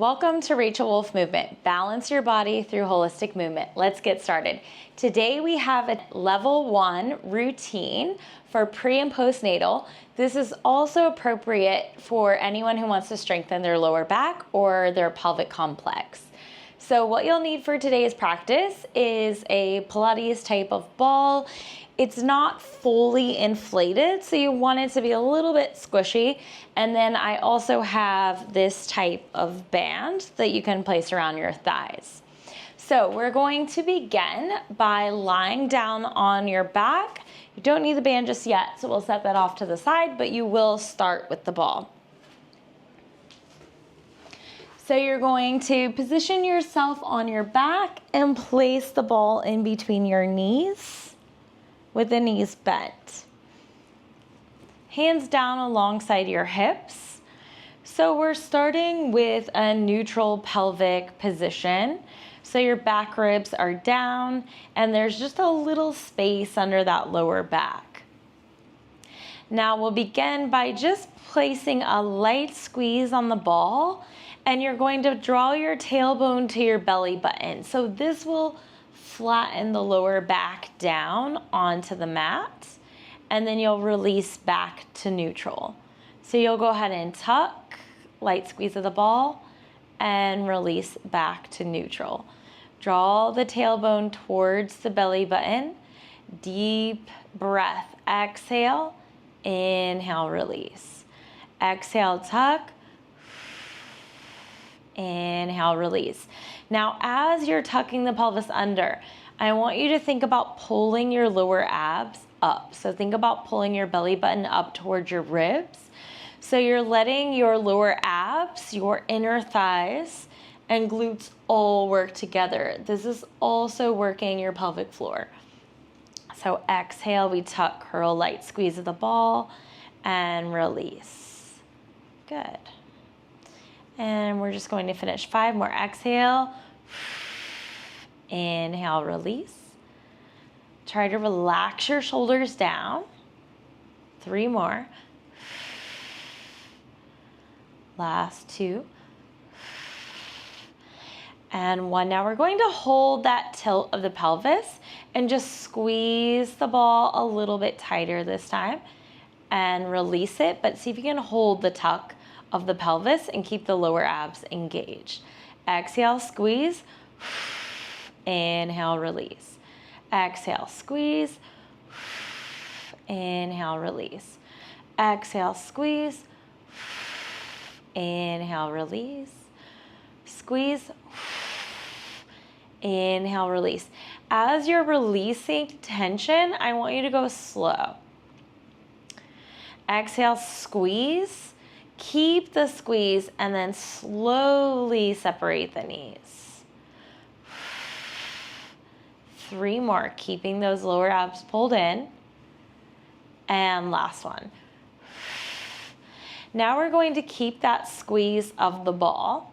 Welcome to Rachel Wolf Movement. Balance your body through holistic movement. Let's get started. Today we have a level 1 routine for pre and postnatal. This is also appropriate for anyone who wants to strengthen their lower back or their pelvic complex. So what you'll need for today's practice is a Pilates type of ball. It's not fully inflated, so you want it to be a little bit squishy. And then I also have this type of band that you can place around your thighs. So we're going to begin by lying down on your back. You don't need the band just yet, so we'll set that off to the side, but you will start with the ball. So you're going to position yourself on your back and place the ball in between your knees with the knees bent. Hands down alongside your hips. So we're starting with a neutral pelvic position. So your back ribs are down and there's just a little space under that lower back. Now we'll begin by just placing a light squeeze on the ball, and you're going to draw your tailbone to your belly button. So this will flatten the lower back down onto the mat, and then you'll release back to neutral. So you'll go ahead and tuck, light squeeze of the ball, and release back to neutral. Draw the tailbone towards the belly button. Deep breath. Exhale, inhale, release. Exhale, tuck. Inhale, release. Now, as you're tucking the pelvis under, I want you to think about pulling your lower abs up. So think about pulling your belly button up towards your ribs. So you're letting your lower abs, your inner thighs, and glutes all work together. This is also working your pelvic floor. So exhale, we tuck, curl, light squeeze of the ball, and release. Good. And we're just going to finish 5 more. Exhale, inhale, release. Try to relax your shoulders down. 3 more. Last 2. And 1. Now we're going to hold that tilt of the pelvis and just squeeze the ball a little bit tighter this time and release it, but see if you can hold the tuck of the pelvis and keep the lower abs engaged. Exhale, squeeze. Inhale, release. Exhale, squeeze. Inhale, release. Exhale, squeeze. Inhale, release. Squeeze. Inhale, release. As you're releasing tension, I want you to go slow. Exhale, squeeze. Keep the squeeze and then slowly separate the knees. 3 more, keeping those lower abs pulled in. And last 1. Now we're going to keep that squeeze of the ball.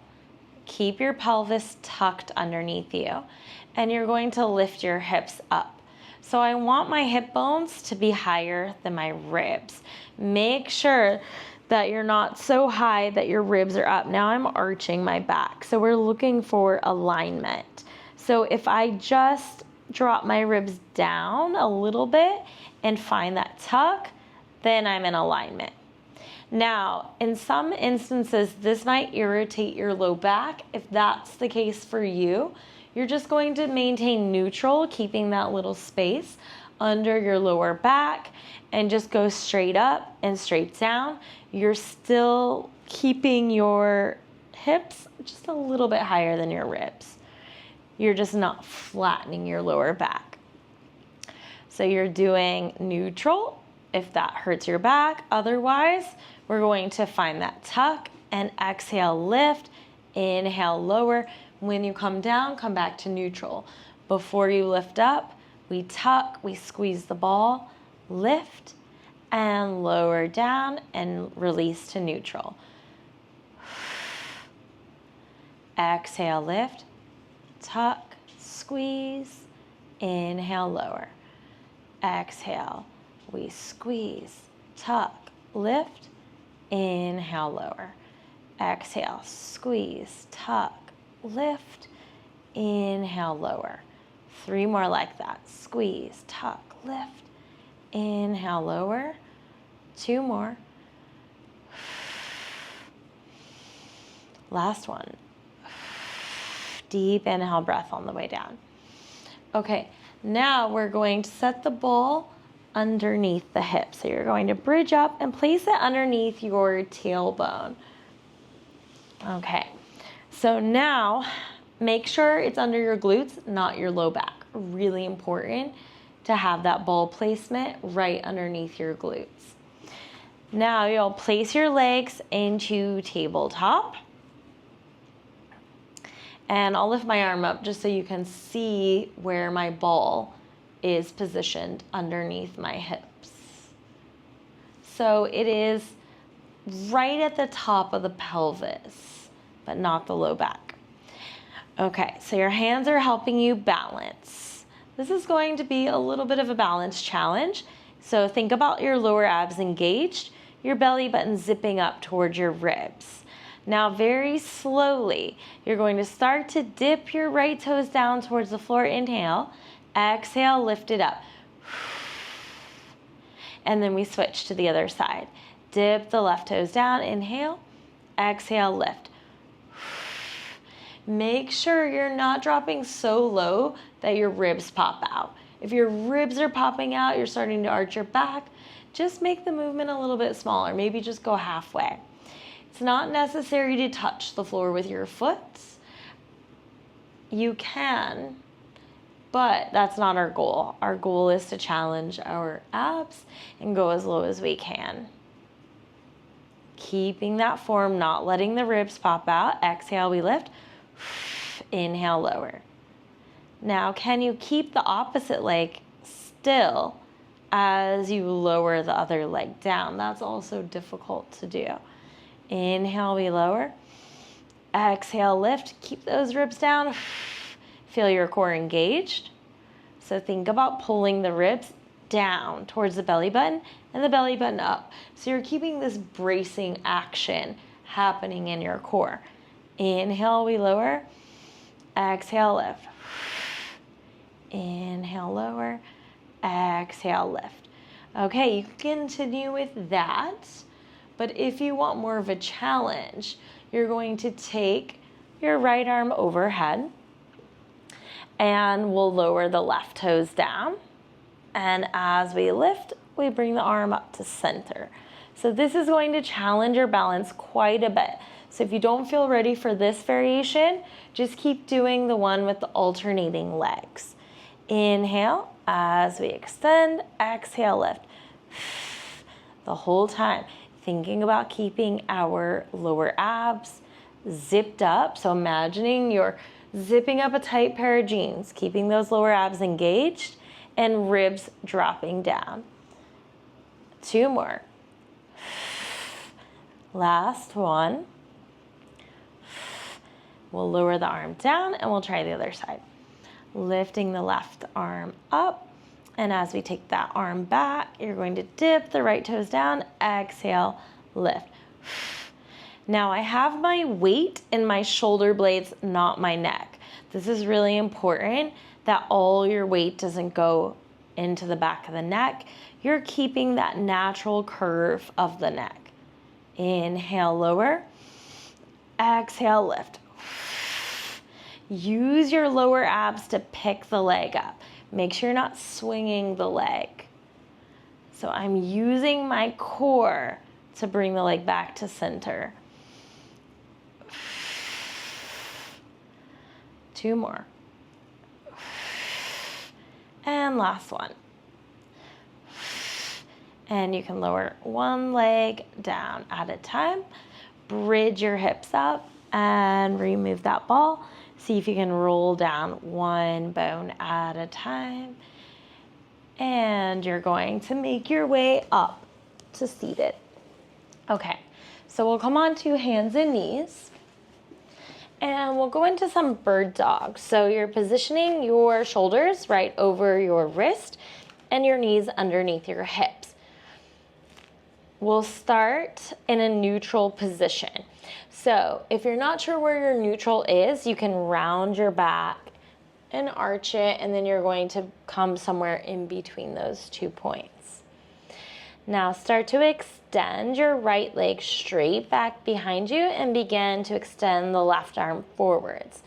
Keep your pelvis tucked underneath you, and you're going to lift your hips up. So I want my hip bones to be higher than my ribs. Make sure that you're not so high that your ribs are up. Now I'm arching my back. So we're looking for alignment. So if I just drop my ribs down a little bit and find that tuck, then I'm in alignment. Now, in some instances, this might irritate your low back. If that's the case for you, you're just going to maintain neutral, keeping that little space under your lower back, and just go straight up and straight down. You're still keeping your hips just a little bit higher than your ribs. You're just not flattening your lower back. So you're doing neutral if that hurts your back. Otherwise, we're going to find that tuck and exhale, lift, inhale, lower. When you come down, come back to neutral. Before you lift up, we tuck, we squeeze the ball, lift, and lower down and release to neutral. Exhale, lift, tuck, squeeze, inhale, lower. Exhale, we squeeze, tuck, lift, inhale, lower. exhale, squeeze, tuck, lift, inhale, lower. 3 more like that. Squeeze, tuck, lift, inhale, lower. 2 more. Last one. Deep inhale breath on the way down. Okay, now we're going to set the ball underneath the hip. So you're going to bridge up and place it underneath your tailbone. Okay, so now make sure it's under your glutes, not your low back. Really important to have that ball placement right underneath your glutes. Now you'll place your legs into tabletop. And I'll lift my arm up just so you can see where my ball is positioned underneath my hips. So it is right at the top of the pelvis, but not the low back. Okay, so your hands are helping you balance. This is going to be a little bit of a balance challenge. So think about your lower abs engaged, your belly button zipping up towards your ribs. Now very slowly, you're going to start to dip your right toes down towards the floor. Inhale, exhale, lift it up. And then we switch to the other side. Dip the left toes down, inhale, exhale, lift. Make sure you're not dropping so low that your ribs pop out. If your ribs are popping out, you're starting to arch your back, just make the movement a little bit smaller. Maybe just go halfway. It's not necessary to touch the floor with your foot. You can, but that's not our goal. Our goal is to challenge our abs and go as low as we can. Keeping that form, not letting the ribs pop out. Exhale, we lift. Inhale, lower. Now, can you keep the opposite leg still as you lower the other leg down? That's also difficult to do. Inhale, we lower. Exhale, lift. Keep those ribs down. Feel your core engaged. So think about pulling the ribs down towards the belly button and the belly button up. So you're keeping this bracing action happening in your core. Inhale, we lower. Exhale, lift. Inhale, lower. Exhale, lift. Okay, you can continue with that. But if you want more of a challenge, you're going to take your right arm overhead and we'll lower the left toes down. And as we lift, we bring the arm up to center. So this is going to challenge your balance quite a bit. So if you don't feel ready for this variation, just keep doing the one with the alternating legs. Inhale, as we extend, exhale, lift. The whole time, thinking about keeping our lower abs zipped up. So imagining you're zipping up a tight pair of jeans, keeping those lower abs engaged and ribs dropping down. 2 more. Last one. We'll lower the arm down and we'll try the other side. Lifting the left arm up. And as we take that arm back, you're going to dip the right toes down, exhale, lift. Now I have my weight in my shoulder blades, not my neck. This is really important that all your weight doesn't go into the back of the neck. You're keeping that natural curve of the neck. Inhale, lower. Exhale, lift. Use your lower abs to pick the leg up. Make sure you're not swinging the leg. So I'm using my core to bring the leg back to center. 2 more. And last one. And you can lower one leg down at a time. Bridge your hips up and remove that ball. See if you can roll down one bone at a time. And you're going to make your way up to seated. Okay, so we'll come on to hands and knees. And we'll go into some bird dog. So you're positioning your shoulders right over your wrist and your knees underneath your hips. We'll start in a neutral position. So if you're not sure where your neutral is, you can round your back and arch it, and then you're going to come somewhere in between those 2 points. Now start to extend your right leg straight back behind you and begin to extend the left arm forwards.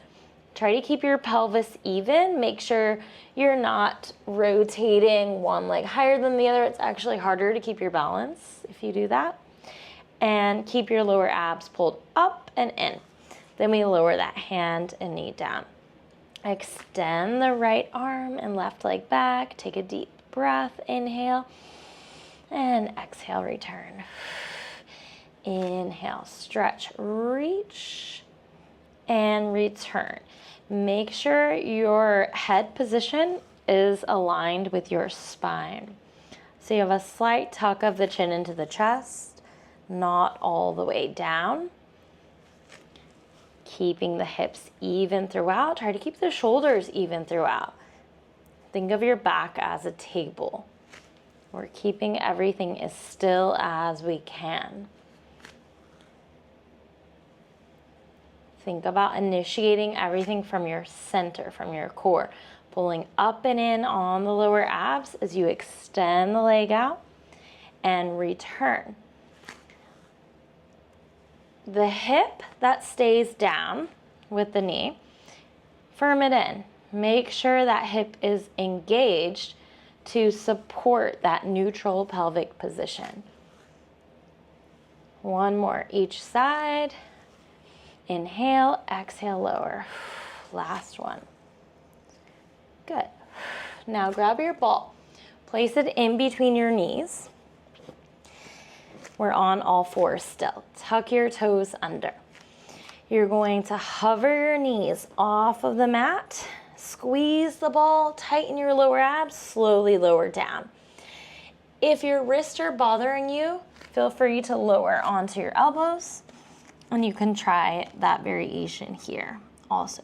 Try to keep your pelvis even. Make sure you're not rotating one leg higher than the other. It's actually harder to keep your balance if you do that. And keep your lower abs pulled up and in. Then we lower that hand and knee down. Extend the right arm and left leg back. Take a deep breath. Inhale. And exhale, return. Inhale, stretch, reach, and return. Make sure your head position is aligned with your spine. So you have a slight tuck of the chin into the chest, not all the way down. Keeping the hips even throughout. Try to keep the shoulders even throughout. Think of your back as a table. We're keeping everything as still as we can. Think about initiating everything from your center, from your core. Pulling up and in on the lower abs as you extend the leg out and return. The hip that stays down with the knee, firm it in. Make sure that hip is engaged to support that neutral pelvic position. One more each side. Inhale, exhale, lower. Last one. Good. Now grab your ball. Place it in between your knees. We're on all fours still. Tuck your toes under. You're going to hover your knees off of the mat. Squeeze the ball, tighten your lower abs, slowly lower down. If your wrists are bothering you, feel free to lower onto your elbows. And you can try that variation here also.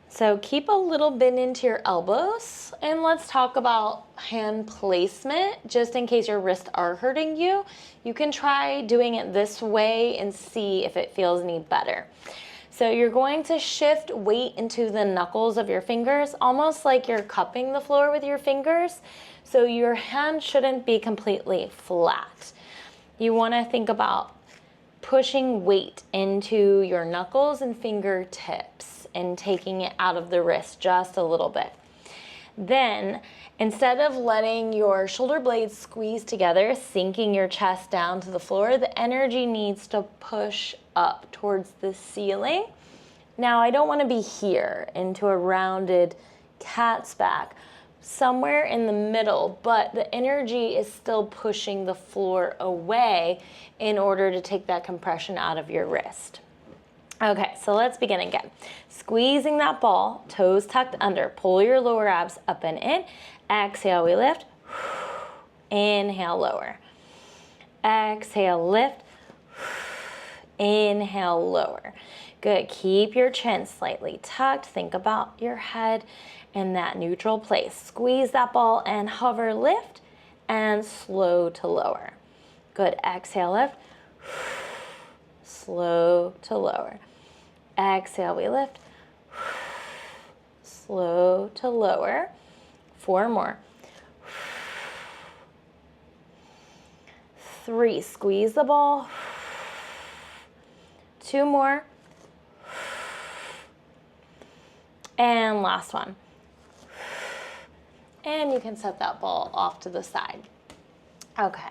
So keep a little bend into your elbows, and let's talk about hand placement. Just in case your wrists are hurting you, you can try doing it this way and see if it feels any better. So you're going to shift weight into the knuckles of your fingers, almost like you're cupping the floor with your fingers. So your hand shouldn't be completely flat. You want to think about pushing weight into your knuckles and fingertips and taking it out of the wrist just a little bit. Then, instead of letting your shoulder blades squeeze together, sinking your chest down to the floor, the energy needs to push up towards the ceiling. Now, I don't want to be here into a rounded cat's back, somewhere in the middle, but the energy is still pushing the floor away in order to take that compression out of your wrist. Okay, so let's begin again. Squeezing that ball, toes tucked under. Pull your lower abs up and in. Exhale, we lift. Inhale, lower. Exhale, lift. Inhale, lower. Good, keep your chin slightly tucked. Think about your head in that neutral place. Squeeze that ball and hover, lift, and slow to lower. Good, exhale, lift. Slow to lower. Exhale, we lift. Slow to lower. 4 more. 3, squeeze the ball. 2 more. And last one. And you can set that ball off to the side. Okay,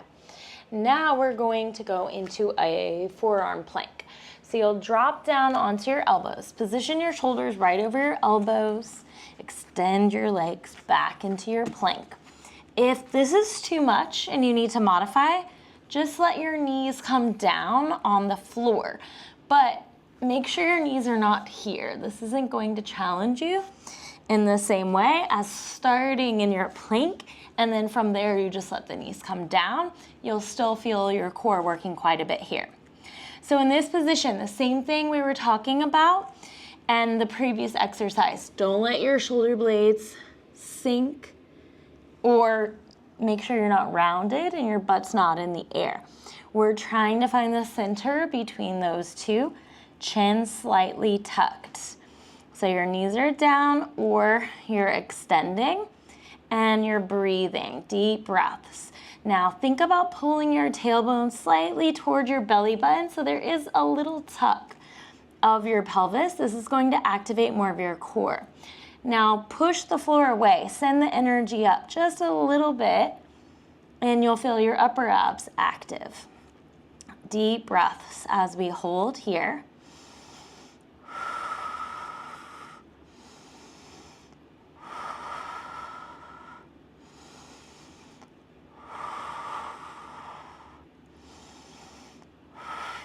now we're going to go into a forearm plank. So you'll drop down onto your elbows. Position your shoulders right over your elbows. Extend your legs back into your plank. If this is too much and you need to modify, just let your knees come down on the floor. But make sure your knees are not here. This isn't going to challenge you in the same way as starting in your plank, and then from there you just let the knees come down. You'll still feel your core working quite a bit here. So in this position, the same thing we were talking about and the previous exercise. Don't let your shoulder blades sink or make sure you're not rounded and your butt's not in the air. We're trying to find the center between those two, chin slightly tucked. So your knees are down or you're extending and you're breathing, deep breaths. Now think about pulling your tailbone slightly toward your belly button so there is a little tuck of your pelvis. This is going to activate more of your core. Now push the floor away, send the energy up just a little bit and you'll feel your upper abs active. Deep breaths as we hold here.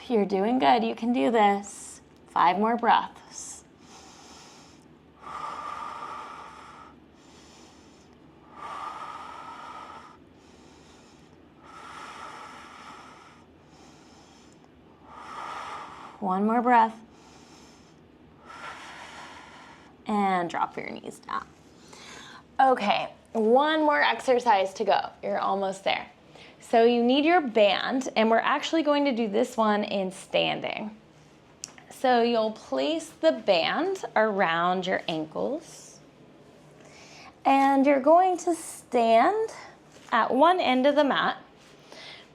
You're doing good. You can do this. 5 more breaths. One more breath. And drop your knees down. Okay, one more exercise to go. You're almost there. So you need your band, and we're actually going to do this one in standing. So you'll place the band around your ankles, and you're going to stand at one end of the mat.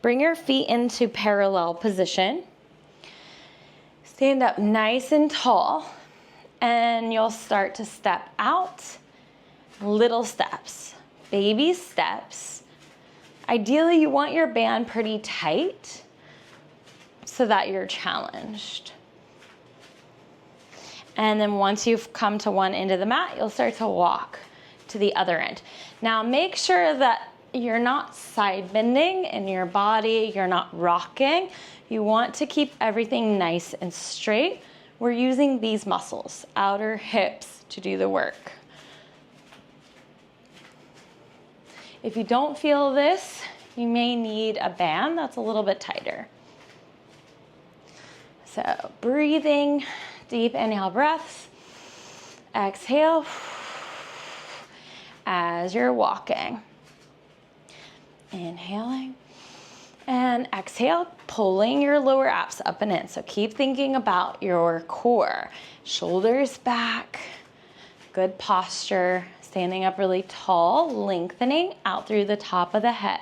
Bring your feet into parallel position. Stand up nice and tall, and you'll start to step out. Little steps, baby steps. Ideally, you want your band pretty tight so that you're challenged. And then once you've come to one end of the mat, you'll start to walk to the other end. Now make sure that you're not side bending in your body, you're not rocking. You want to keep everything nice and straight. We're using these muscles, outer hips, to do the work. If you don't feel this, you may need a band that's a little bit tighter. So breathing, deep inhale breaths, exhale as you're walking. Inhaling and exhale, pulling your lower abs up and in. So keep thinking about your core, shoulders back, good posture. Standing up really tall, lengthening out through the top of the head.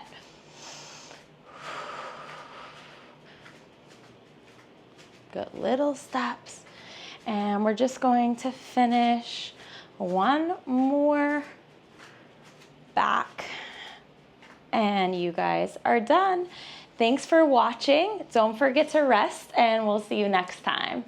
Good little steps. And we're just going to finish one more back. And you guys are done. Thanks for watching. Don't forget to rest, and we'll see you next time.